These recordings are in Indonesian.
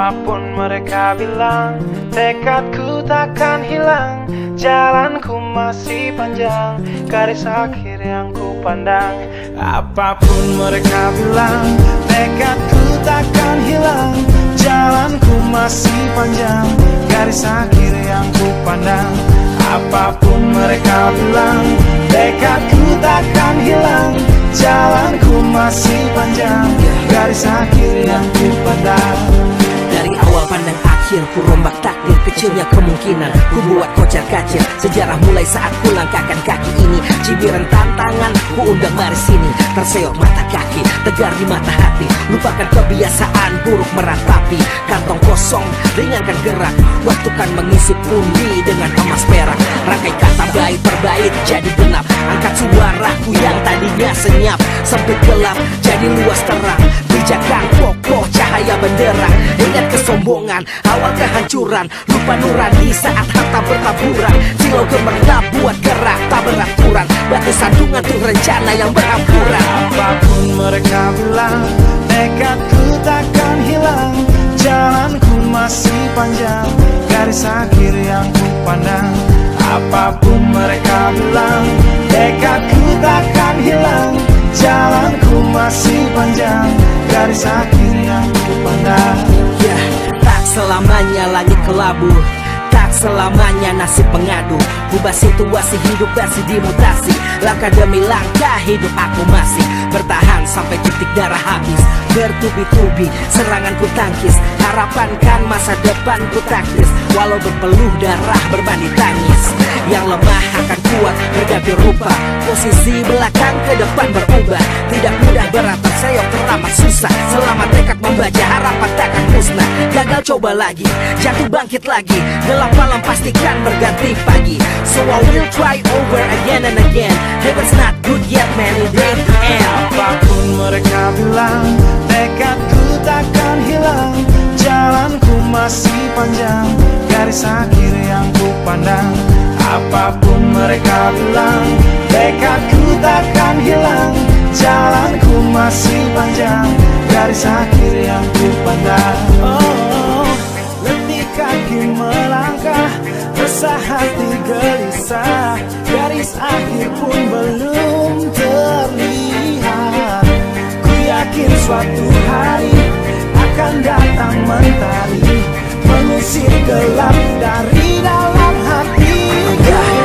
Apapun mereka bilang, tekadku takkan hilang. Jalanku masih panjang, garis akhir yang ku pandang. Apapun mereka bilang, tekadku takkan hilang. Jalanku masih panjang, garis akhir yang ku pandang. Apapun mereka bilang, tekadku takkan hilang. Jalanku masih panjang, garis akhir yang ku pandang. Dari awal pandang akhir, ku rombak takdir. Kecilnya kemungkinan, ku buat kocar kacir. Sejarah mulai saat ku langkahkan kaki ini. Cibiran tantangan, ku undang mari sini. Terseok mata kaki, tegar di mata hati. Lupakan kebiasaan buruk meratapi. Kantong kosong, ringankan gerak. Waktu kan mengisi pundi dengan emas perak. Rangkai kata bait per bait jadi genap. Angkat suaraku yang tadinya senyap. Sempit gelap, jadi luas terang. Pijakan kokoh cahaya benderang. Ingat kesombongan, awal kehancuran. Lupa nurani saat harta bertaburan. Silau gemerlap buat gerak tak beraturan. Batu sandungan tuh rencana yang berampuran. Apapun mereka bilang, tekadku takkan hilang. Jalanku masih panjang, garis akhir yang ku pandang. Apapun mereka bilang, tekadku takkan hilang. Jalanku masih panjang, garis akhir yang ku pandang. Ya, tak selamanya langit kelabu, tak selamanya nasib pengadu. Ubah situasi hidup masih dimutasi. Langkah demi langkah hidup aku masih bertahan sampai titik darah habis. Bertubi-tubi serangan ku tangkis. Harapan kan masa depan ku taktis. Walau berpeluh darah berbanding tangis. Yang lemah akan kuat berganti rupa. Posisi belakang ke depan berubah. Tidak mudah berat terseok teramat susah. Selama tekad membaca harapan takkan musnah. Gagal coba lagi, jatuh bangkit lagi. Gelap malam pastikan berganti pagi. So I will try over again and again. Heaven's not good yet man, it ain't the end. Apapun mereka bilang, tekadku takkan hilang. Jalanku masih panjang, garis akhir yang ku pandang. Apapun mereka bilang, tekadku takkan hilang. Jalanku masih panjang, garis akhir yang ku pandang. Oh, letih kaki melangkah, resah hati gelisah. Garis akhir pun belum terlihat. Ku yakin suatu hari akan datang mentari, mengusir gelap dari dalam hati.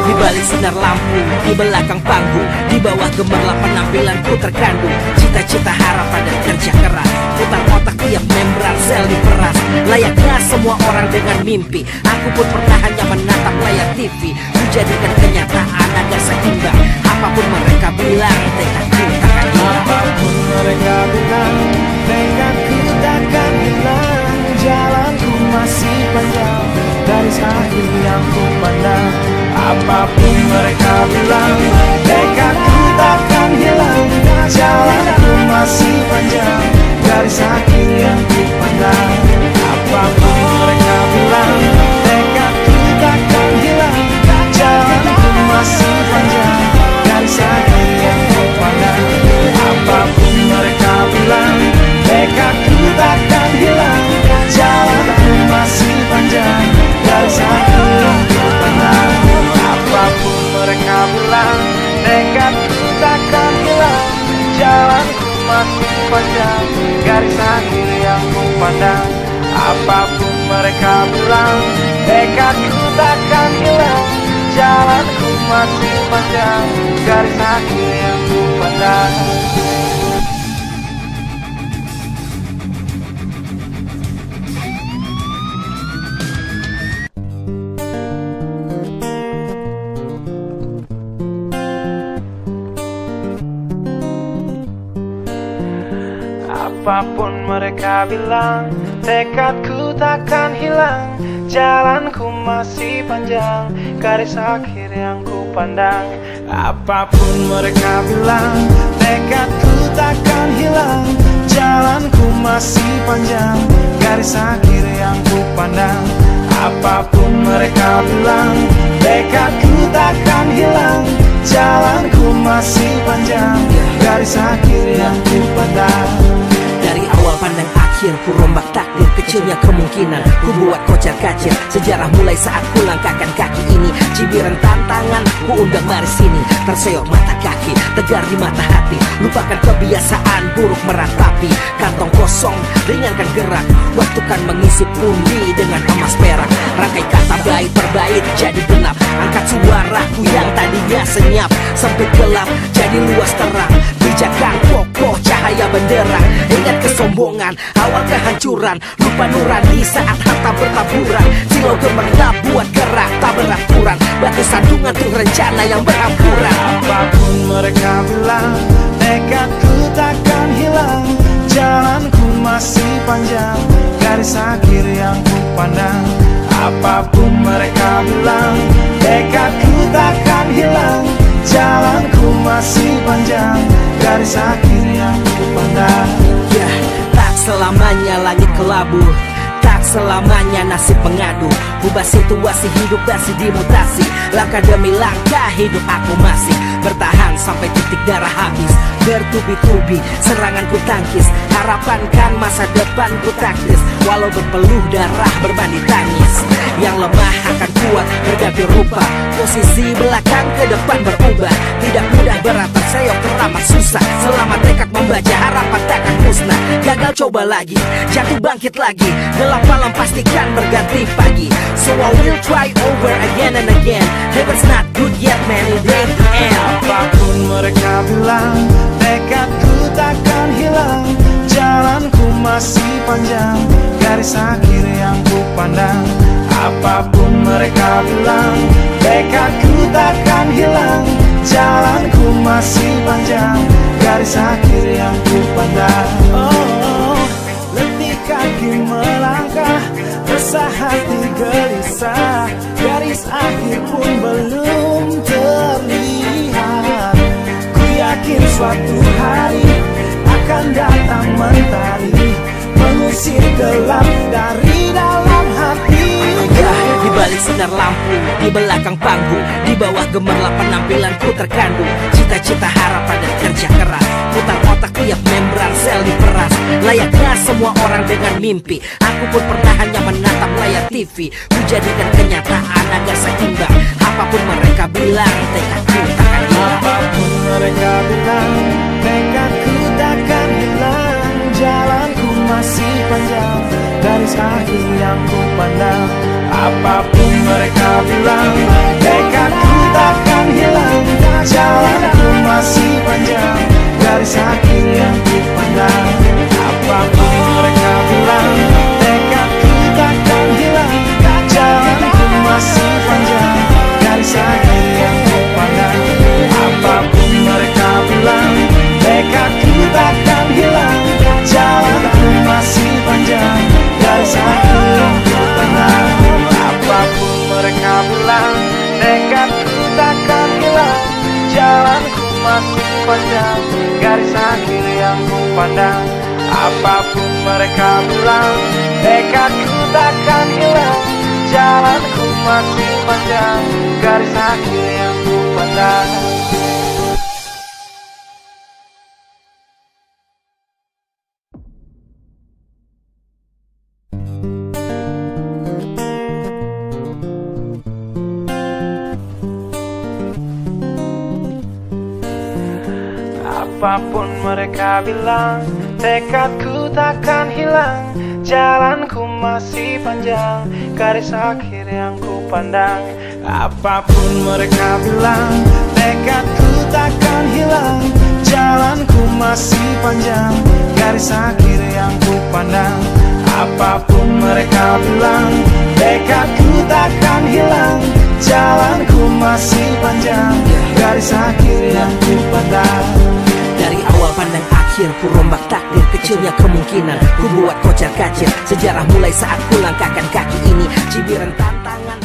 Di balik sinar lampu, di belakang panggung, di bawah gemerlap penampilanku terkandung. Cita-cita, harapan dan kerja keras. Putar otak tiap membran sel diperas. Layaknya semua orang dengan mimpi, aku pun pernah hanya menatap layar TV. Menjadikan kenyataan agar seimbang. Apapun mereka bilang, tekadku takkan hilang. Apapun mereka bilang, tekadku takkan hilang. Jalanku masih panjang, garis akhir yang ku pandang. Apapun mereka bilang, tekadku takkan hilang. Jalanku masih panjang, garis akhir yang ku pandang. Apapun mereka bilang, tekadku takkan hilang. Jalanku masih panjang, garis akhir yang ku pandang. Apapun mereka bilang, tekadku takkan hilang. Jalanku masih panjang, garis akhir yang ku pandang. Apapun mereka bilang, tekadku takkan hilang. Jalanku masih panjang, garis akhir yang ku pandang. Apapun mereka bilang, tekadku takkan hilang. Jalanku masih panjang, garis akhir yang ku pandang. Apapun mereka bilang, tekadku takkan hilang. Jalanku masih panjang, garis akhir yang ku pandang. Apapun mereka bilang, tekadku takkan hilang. Jalanku masih panjang, garis akhir yang ku pandang. Apapun mereka bilang, tekadku takkan hilang. Jalanku masih panjang, garis akhir yang ku pandang. Dari awal pandang akhir, ku rombak takdir. Kecil kecilnya kemungkinan ku buat kocar kacir. Sejarah mulai saat ku langkahkan kaki ini. Cibiran tantangan ku undang mari sini. Terseok mata kaki, tegar di mata hati. Lupakan kebiasaan buruk meratapi. Kantong kosong, ringankan gerak. Waktu kan mengisi pundi dengan emas perak. Rangkai kata bait per bait jadi genap. Angkat suaraku yang tadinya senyap. Sempit gelap jadi luas terang. Bijakan kokoh cahaya benderang. Ingat kesombongan, awal kehancuran. Lupa nurani saat harta bertaburan. Silau gemerlap buat gerak tak beraturan. Batu sandungan tuh rencana yang berhampuran. Apapun mereka bilang, tekadku takkan hilang. Jalanku masih panjang, garis akhir yang ku pandang. Apapun mereka bilang, tekadku takkan hilang. Jalanku masih panjang, garis akhir yang ku pandang. Ya, tak selamanya langit kelabu, tak selamanya nasib mengadu. Ubah situasi hidup masih dimutasi. Langkah demi langkah hidup aku masih bertahan sampai titik darah habis. Bertubi-tubi serangan ku tangkis. Harapan kan masa depan ku taktis. Walau berpeluh darah berbanding tangis. Yang lemah akan kuat berganti rupa. Posisi belakang ke depan berubah. Tidak mudah berat terseok teramat susah. Selama tekad membaca harapan takkan musnah. Gagal coba lagi, jatuh bangkit lagi. Gelap malam pastikan berganti pagi. So I will try over again and again. Heaven's not good yet man, it ain't the end. Apapun mereka bilang, tekadku takkan hilang. Jalanku masih panjang, garis akhir yang ku pandang. Apapun mereka bilang, tekadku takkan hilang. Jalanku masih panjang, garis akhir yang ku pandang. Oh, letih kaki melangkah, resah hati gelisah. Garis akhir pun belum terlihat. Ku yakin suatu hari akan datang mentari, mengusir gelap dari dalam hati. Di balik sinar lampu, di belakang panggung, di bawah gemerlap penampilanku terkandung. Cita-cita, harapan dan kerja keras. Putar otak tiap membran sel diperas. Layaknya semua orang dengan mimpi, aku pun pernah hanya menatap layar TV. Ku jadikan kenyataan agar seimbang. Apapun mereka bilang, tekadku takkan hilang. Apapun mereka bilang, tekadku takkan hilang. Jalanku masih panjang, garis akhir yang ku pandang. Apapun mereka bilang, tekadku takkan hilang. Jalanku masih panjang, garis akhir yang ku pandang. Apapun mereka bilang, tekadku takkan hilang. Jalanku masih panjang, garis akhir yang ku pandang. Apapun mereka bilang, tekadku takkan hilang. Jalanku masih panjang, garis akhir yang ku pandang. Apapun mereka bilang, tekadku takkan hilang. Jalanku masih panjang, garis akhir yang ku pandang. Apapun mereka bilang, tekadku takkan hilang. Jalanku masih panjang, garis akhir yang ku pandang. Apapun mereka bilang, tekadku takkan hilang. Jalanku masih panjang, garis akhir yang ku pandang. Apapun mereka bilang, tekadku takkan hilang. Jalanku masih panjang, garis akhir yang ku pandang. Apapun mereka bilang, tekadku takkan hilang. Jalanku masih panjang, garis akhir yang ku pandang. Dari awal pandang akhir, ku rombak takdir. Kecilnya kemungkinan, ku buat kocar kacir. Sejarah mulai saat ku langkahkan kaki ini. Cibiran tantangan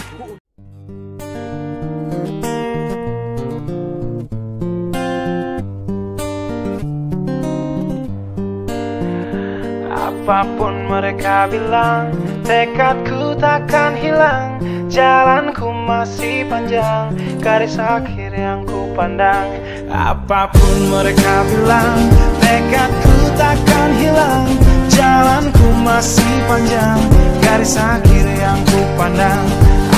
Apapun mereka bilang, tekadku takkan hilang. Jalanku masih panjang, garis akhir yang ku pandang. Apapun mereka bilang, tekadku takkan hilang. jalanku masih panjang, garis akhir yang ku pandang.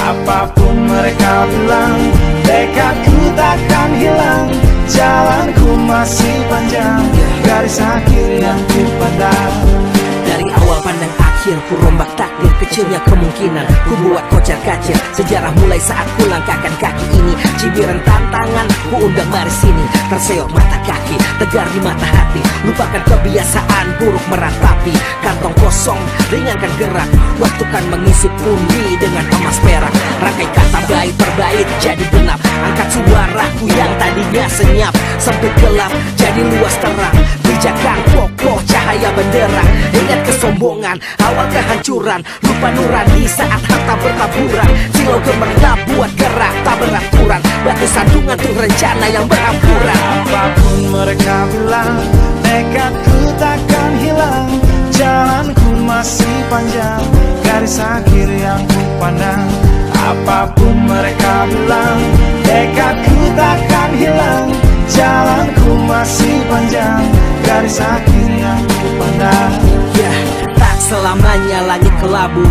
Apapun mereka bilang, tekadku takkan hilang. Jalanku masih panjang, garis akhir yang ku pandang. Dari awal pandang akhir, ku rombak takdir. Kecilnya kemungkinan, ku buat kocar kacir. Sejarah mulai saat ku langkahkan kaki ini. Cibiran tantangan, ku undang mari sini. Terseok mata kaki, tegar di mata hati. Lupakan kebiasaan buruk meratapi. Kantong kosong, ringankan gerak. Waktu kan mengisi pundi dengan emas perak. Rangkai kata bait per bait jadi genap. Angkat suaraku yang tadinya senyap. Sempit gelap, jadi luas terang. Pijakan kokoh cahaya benderang. Ingat kesombongan, awal kehancuran. Lupa nurani saat harta bertaburan. Silau gemerlap buat gerak tak beraturan. Batu sandungan tuh rencana yang berampuran. Apapun mereka bilang, tekadku takkan hilang. Jalanku masih panjang, garis akhir yang ku pandang. Apapun mereka bilang, tekadku takkan hilang. Jalanku masih panjang, garis akhir yang ku pandang. Ya, tak selamanya langit kelabu,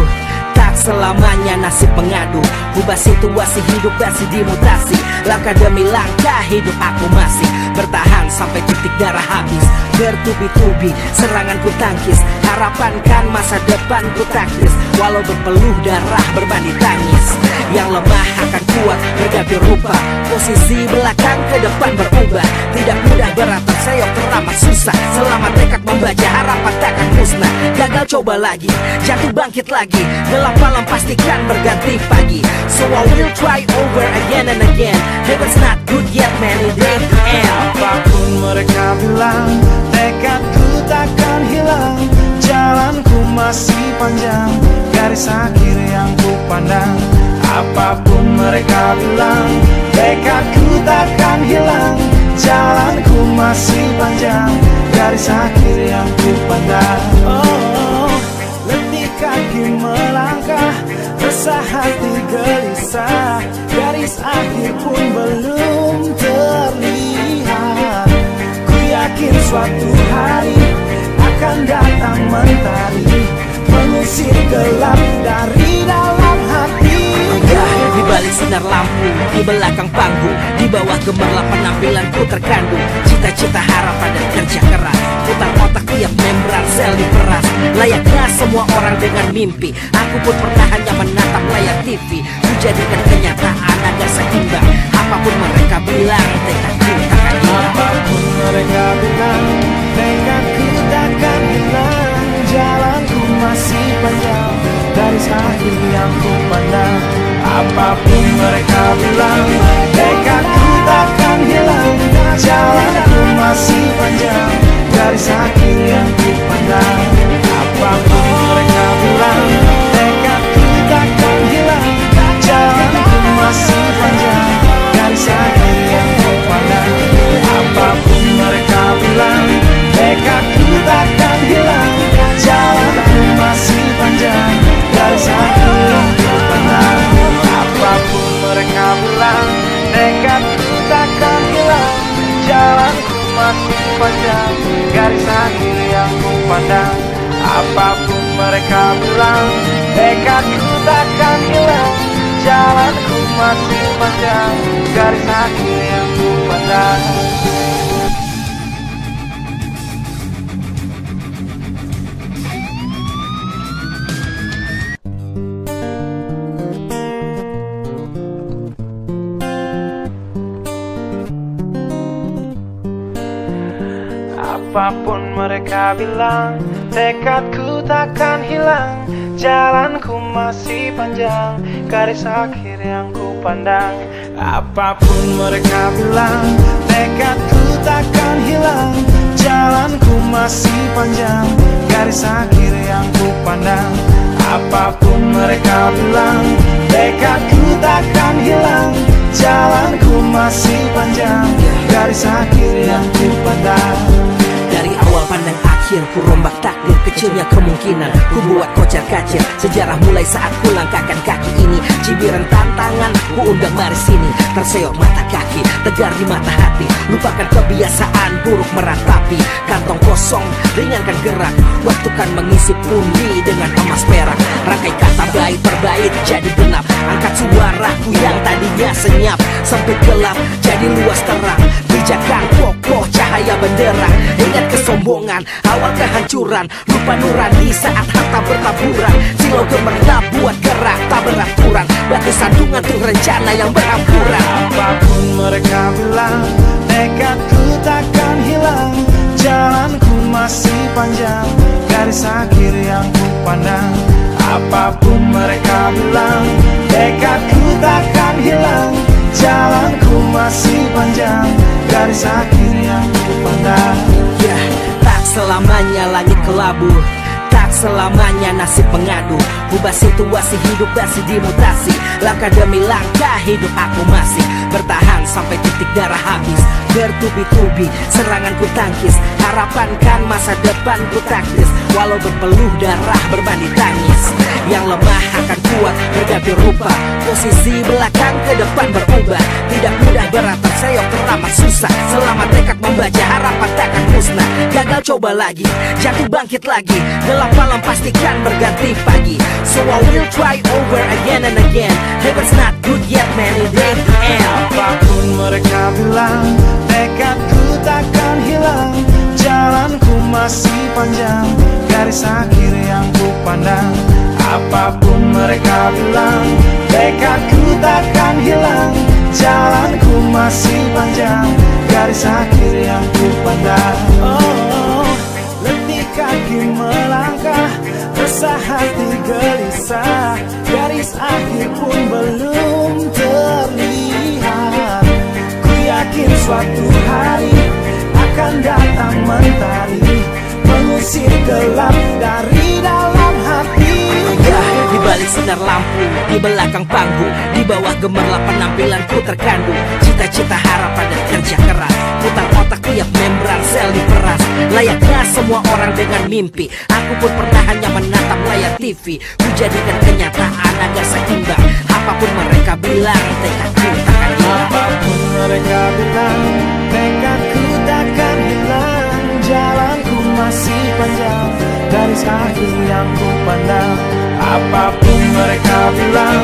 tak selamanya nasib pengadu. Ubah situasi hidup masih dimutasi. Langkah demi langkah hidup aku masih bertahan sampai titik darah habis. Bertubi-tubi serangan ku tangkis. Harapan kan masa depan ku taktis. Walau berpeluh darah berbanding tangis. Yang lemah akan kuat berganti rupa. Posisi belakang ke depan berubah. Tidak mudah beratap seyok teramat susah. Selama tekad membaca harapan takkan musnah. Gagal coba lagi, jatuh bangkit lagi. Gelap malam pastikan berganti pagi. So I will try over again and again. Heaven's not good yet man, it ain't the end. Apapun mereka bilang, tekadku takkan hilang. Jalanku masih panjang, garis akhir yang ku pandang. Apapun mereka bilang, tekadku takkan hilang. Jalanku masih panjang, garis akhir yang ku pandang. Oh, letih kaki melangkah, resah hati gelisah. Garis akhir pun belum terlihat. Ku yakin suatu hari akan datang mentari, mengusir gelap dari dalam hati. Di balik sinar lampu, di belakang panggung, di bawah gemerlap penampilanku terkandung. Cita-cita, harapan dan kerja keras. Putar otak tiap membran sel diperas. Layaknya semua orang dengan mimpi, aku pun pernah hanya menatap layar TV. Ku jadikan kenyataan agar seimbang. Apapun mereka bilang, tekadku takkan hilang. Apapun mereka bilang, tekadku takkan hilang. Jalanku masih panjang, garis akhir yang ku pandang. Apapun mereka bilang, tekadku takkan hilang. Jalanku masih panjang, garis akhir yang ku pandang. Apapun mereka bilang, tekadku takkan hilang. Jalanku masih panjang, garis akhir yang ku pandang. Apapun mereka bilang, tekadku takkan hilang. Jalanku masih panjang, garis akhir yang ku pandang. Apapun mereka bilang, tekadku takkan hilang. Jalanku masih panjang, garis akhir yang ku pandang. Apapun mereka bilang, tekadku takkan hilang. Jalanku masih panjang, garis akhir yang ku pandang. Apapun mereka bilang, tekadku takkan hilang. Jalanku masih panjang, garis akhir yang ku pandang. Apapun mereka bilang, tekadku takkan hilang. Jalanku masih panjang, garis akhir yang ku pandang. Apapun mereka bilang, tekadku takkan hilang. Jalanku masih panjang, garis akhir yang ku pandang. Dari awal pandang akhir, ku rombak takdir. Kecilnya kemungkinan, ku buat kocar kacir. Sejarah mulai saat ku langkahkan kaki ini. Cibiran tantangan, ku undang mari sini. Terseok mata kaki, tegar di mata hati. Lupakan kebiasaan buruk meratapi. Kantong kosong kosong, ringankan gerak. Waktu kan mengisi pundi dengan emas perak. Rangkai kata bait per bait jadi genap. Angkat suaraku yang tadinya senyap. Sempit gelap jadi luas terang. Pijakan kokoh cahaya benderang. Ingat kesombongan, awal kehancuran. Lupa nurani saat harta bertaburan. Silau gemerlap buat gerak tak beraturan. Batu sandungan tuh rencana yang berampuran. Apapun mereka bilang, tekadku takkan hilang. Jalanku masih panjang, garis akhir yang ku pandang. Apapun mereka bilang, tekadku takkan hilang. Jalanku masih panjang, garis akhir yang ku pandang. Ya, tak selamanya langit kelabu, tak selamanya nasib mengadu. Ubah situasi hidup masih dimutasi. Langkah demi langkah hidup aku masih bertahan sampai titik darah habis. Bertubi-tubi serangan ku tangkis. Harapan kan masa depan ku taktis. Walau berpeluh darah berbanding tangis. Yang lemah akan kuat berganti rupa. Posisi belakang ke depan berubah. Tidak mudah berat terseok teramat susah. Selama tekad membaca harapan takkan musnah. Gagal coba lagi, jatuh bangkit lagi. Gelap malam pastikan berganti pagi. So I will try over again and again. Heaven's not good yet man, it ain't the end. Apapun mereka bilang, tekadku takkan hilang. Jalanku masih panjang, garis akhir yang ku pandang. Apapun mereka bilang, tekadku takkan hilang. Jalanku masih panjang, garis akhir yang ku pandang. Oh, letih kaki melangkah, resah hati gelisah. Garis akhir pun belum terlihat. Ku yakin suatu hari akan datang mentari, mengusir gelap dari dalam hati. Di balik sinar lampu, di belakang panggung, di bawah gemerlap penampilanku terkandung. Cita-cita, harapan dan kerja keras. Putar otak tiap membran sel diperas. Layaknya semua orang dengan mimpi, aku pun pernah hanya menatap layar TV. Ku jadikan kenyataan agar seimbang. Apapun mereka bilang, tekadku takkan hilang. Apapun mereka bilang, tekadku takkan hilang. Jalanku masih panjang, garis akhir yang ku pandang. Apapun mereka bilang,